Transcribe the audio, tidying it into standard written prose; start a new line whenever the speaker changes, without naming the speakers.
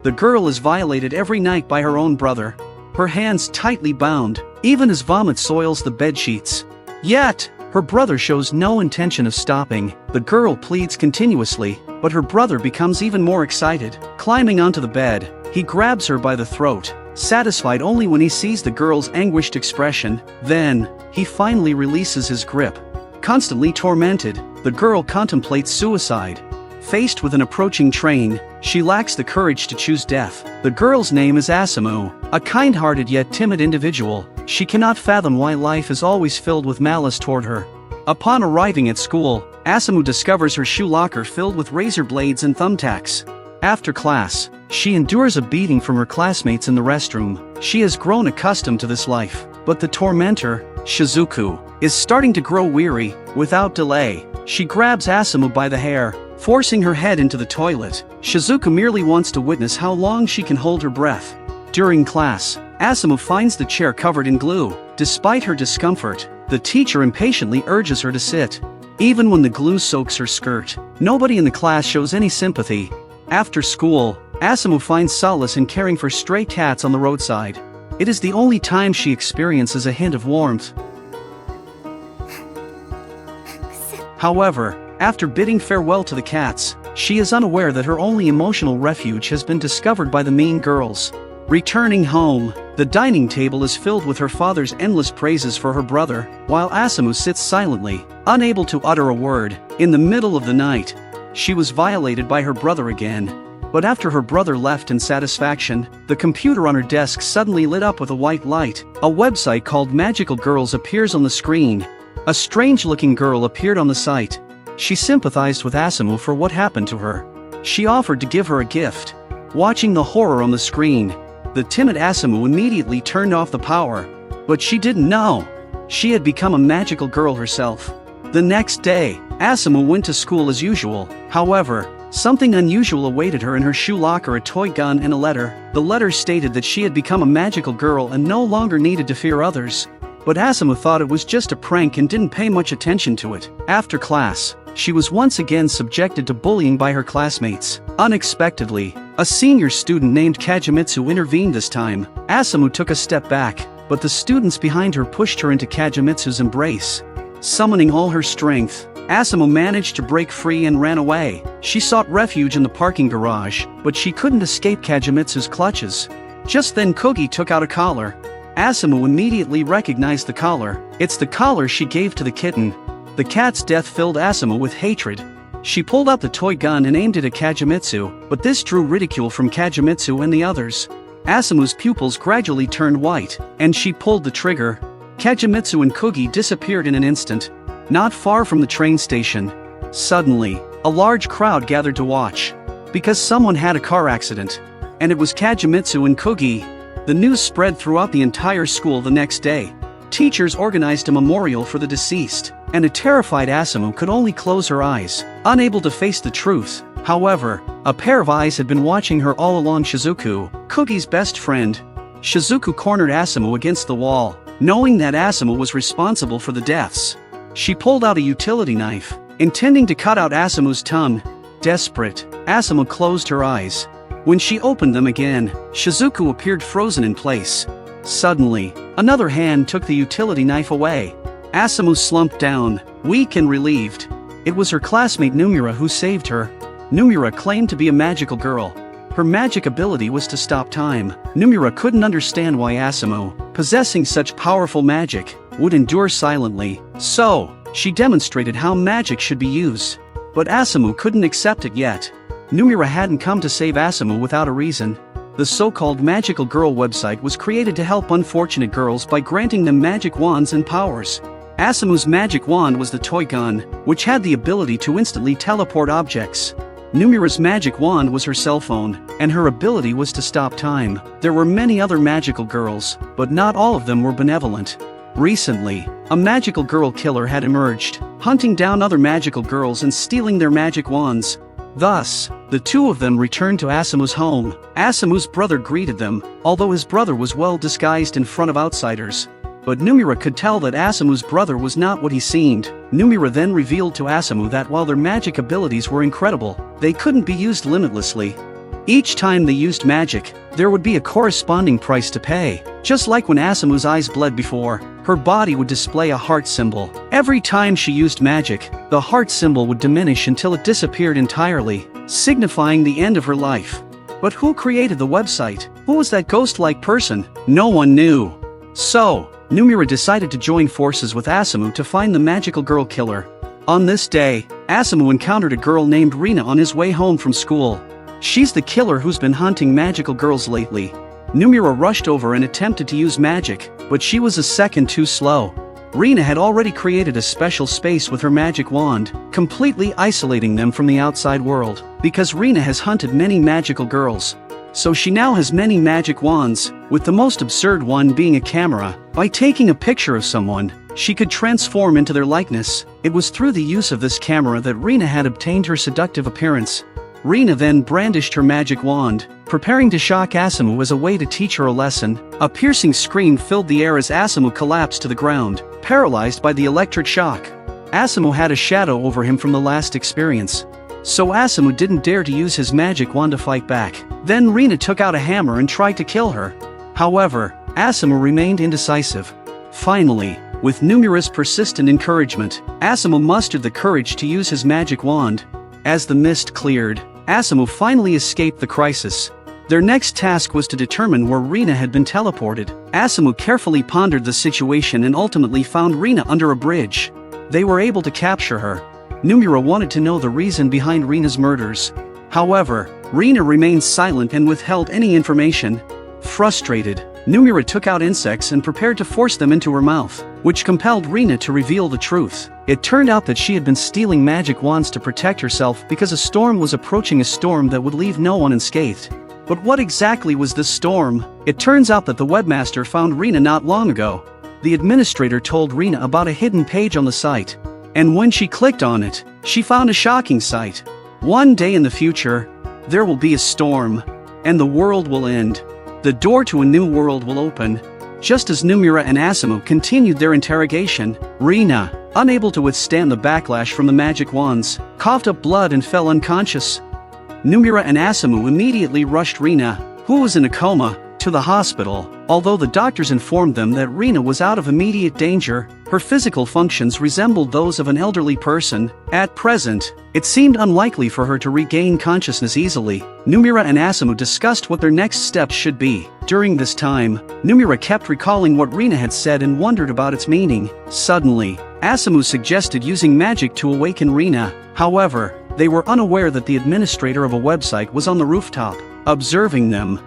The girl is violated every night by her own brother. Her hands tightly bound, even as vomit soils the bedsheets. Yet, her brother shows no intention of stopping. The girl pleads continuously, but her brother becomes even more excited. Climbing onto the bed, he grabs her by the throat, satisfied only when he sees the girl's anguished expression. Then, he finally releases his grip. Constantly tormented, the girl contemplates suicide. Faced with an approaching train, she lacks the courage to choose death. The girl's name is Asamu, a kind-hearted yet timid individual. She cannot fathom why life is always filled with malice toward her. Upon arriving at school, Asamu discovers her shoe locker filled with razor blades and thumbtacks. After class, she endures a beating from her classmates in the restroom. She has grown accustomed to this life, but the tormentor, Shizuku, is starting to grow weary. Without delay, she grabs Asamu by the hair, forcing her head into the toilet. Shizuku merely wants to witness how long she can hold her breath. During class, Asamu finds the chair covered in glue. Despite her discomfort, the teacher impatiently urges her to sit. Even when the glue soaks her skirt, nobody in the class shows any sympathy. After school, Asamu finds solace in caring for stray cats on the roadside. It is the only time she experiences a hint of warmth. However, after bidding farewell to the cats, she is unaware that her only emotional refuge has been discovered by the mean girls. Returning home, the dining table is filled with her father's endless praises for her brother, while Asamu sits silently, unable to utter a word. In the middle of the night, she was violated by her brother again. But after her brother left in satisfaction, the computer on her desk suddenly lit up with a white light. A website called Magical Girls appears on the screen. A strange-looking girl appeared on the site. She sympathized with Asamu for what happened to her. She offered to give her a gift. Watching the horror on the screen, the timid Asamu immediately turned off the power. But she didn't know. She had become a magical girl herself. The next day, Asamu went to school as usual. However, something unusual awaited her in her shoe locker: a toy gun and a letter. The letter stated that she had become a magical girl and no longer needed to fear others. But Asamu thought it was just a prank and didn't pay much attention to it. After class, she was once again subjected to bullying by her classmates. Unexpectedly, a senior student named Kagemitsu intervened this time. Asamu took a step back, but the students behind her pushed her into Kagemitsu's embrace. Summoning all her strength, Asamu managed to break free and ran away. She sought refuge in the parking garage, but she couldn't escape Kagemitsu's clutches. Just then Kogi took out a collar. Asamu immediately recognized the collar. It's the collar she gave to the kitten. The cat's death filled Asamu with hatred. She pulled out the toy gun and aimed it at Kagemitsu, but this drew ridicule from Kagemitsu and the others. Asamu's pupils gradually turned white, and she pulled the trigger. Kagemitsu and Kogi disappeared in an instant. Not far from the train station, suddenly, a large crowd gathered to watch. Because someone had a car accident, and it was Kagemitsu and Kogi. The news spread throughout the entire school the next day. Teachers organized a memorial for the deceased, and a terrified Asamu could only close her eyes, unable to face the truth. However, a pair of eyes had been watching her all along: Shizuku, Kogi's best friend. Shizuku cornered Asamu against the wall, knowing that Asamu was responsible for the deaths. She pulled out a utility knife, intending to cut out Asamu's tongue. Desperate, Asamu closed her eyes. When she opened them again, Shizuku appeared frozen in place. Suddenly, another hand took the utility knife away. Asamu slumped down, weak and relieved. It was her classmate Numura who saved her. Numura claimed to be a magical girl. Her magic ability was to stop time. Numura couldn't understand why Asamu, possessing such powerful magic, would endure silently. So, she demonstrated how magic should be used. But Asamu couldn't accept it yet. Numura hadn't come to save Asamu without a reason. The so-called Magical Girl website was created to help unfortunate girls by granting them magic wands and powers. Asamu's magic wand was the toy gun, which had the ability to instantly teleport objects. Numura's magic wand was her cell phone, and her ability was to stop time. There were many other magical girls, but not all of them were benevolent. Recently, a magical girl killer had emerged, hunting down other magical girls and stealing their magic wands. Thus, the two of them returned to Asamu's home. Asamu's brother greeted them, although his brother was well disguised in front of outsiders. But Numura could tell that Asamu's brother was not what he seemed. Numura then revealed to Asamu that while their magic abilities were incredible, they couldn't be used limitlessly. Each time they used magic, there would be a corresponding price to pay. Just like when Asamu's eyes bled before, her body would display a heart symbol. Every time she used magic, the heart symbol would diminish until it disappeared entirely, signifying the end of her life. But who created the website? Who was that ghost-like person? No one knew. So, Numira decided to join forces with Asamu to find the magical girl killer. On this day, Asamu encountered a girl named Rina on his way home from school. She's the killer who's been hunting magical girls lately. Numira rushed over and attempted to use magic, but she was a second too slow. Rina had already created a special space with her magic wand, completely isolating them from the outside world, because Rina has hunted many magical girls. So she now has many magic wands, with the most absurd one being a camera. By taking a picture of someone, she could transform into their likeness. It was through the use of this camera that Rina had obtained her seductive appearance. Rina then brandished her magic wand, preparing to shock Asamu as a way to teach her a lesson. A piercing scream filled the air as Asamu collapsed to the ground, paralyzed by the electric shock. Asamu had a shadow over him from the last experience, so Asamu didn't dare to use his magic wand to fight back. Then Rina took out a hammer and tried to kill her. However, Asamu remained indecisive. Finally, with Numira's persistent encouragement, Asamu mustered the courage to use his magic wand. As the mist cleared, Asamu finally escaped the crisis. Their next task was to determine where Rina had been teleported. Asamu carefully pondered the situation and ultimately found Rina under a bridge. They were able to capture her. Numira wanted to know the reason behind Rina's murders. However, Rina remained silent and withheld any information. Frustrated, Numira took out insects and prepared to force them into her mouth, which compelled Rina to reveal the truth. It turned out that she had been stealing magic wands to protect herself because a storm was approaching, a storm that would leave no one unscathed. But what exactly was this storm? It turns out that the webmaster found Rina not long ago. The administrator told Rina about a hidden page on the site, and when she clicked on it, she found a shocking sight. One day in the future, there will be a storm, and the world will end. The door to a new world will open. Just as Numira and Asamu continued their interrogation, Rina, unable to withstand the backlash from the magic wands, coughed up blood and fell unconscious. Numira and Asamu immediately rushed Rina, who was in a coma, to the hospital. Although the doctors informed them that Rina was out of immediate danger, her physical functions resembled those of an elderly person. At present, it seemed unlikely for her to regain consciousness easily. Numira and Asamu discussed what their next steps should be. During this time, Numira kept recalling what Rina had said and wondered about its meaning. Suddenly, Asamu suggested using magic to awaken Rina. However, they were unaware that the administrator of a website was on the rooftop, observing them.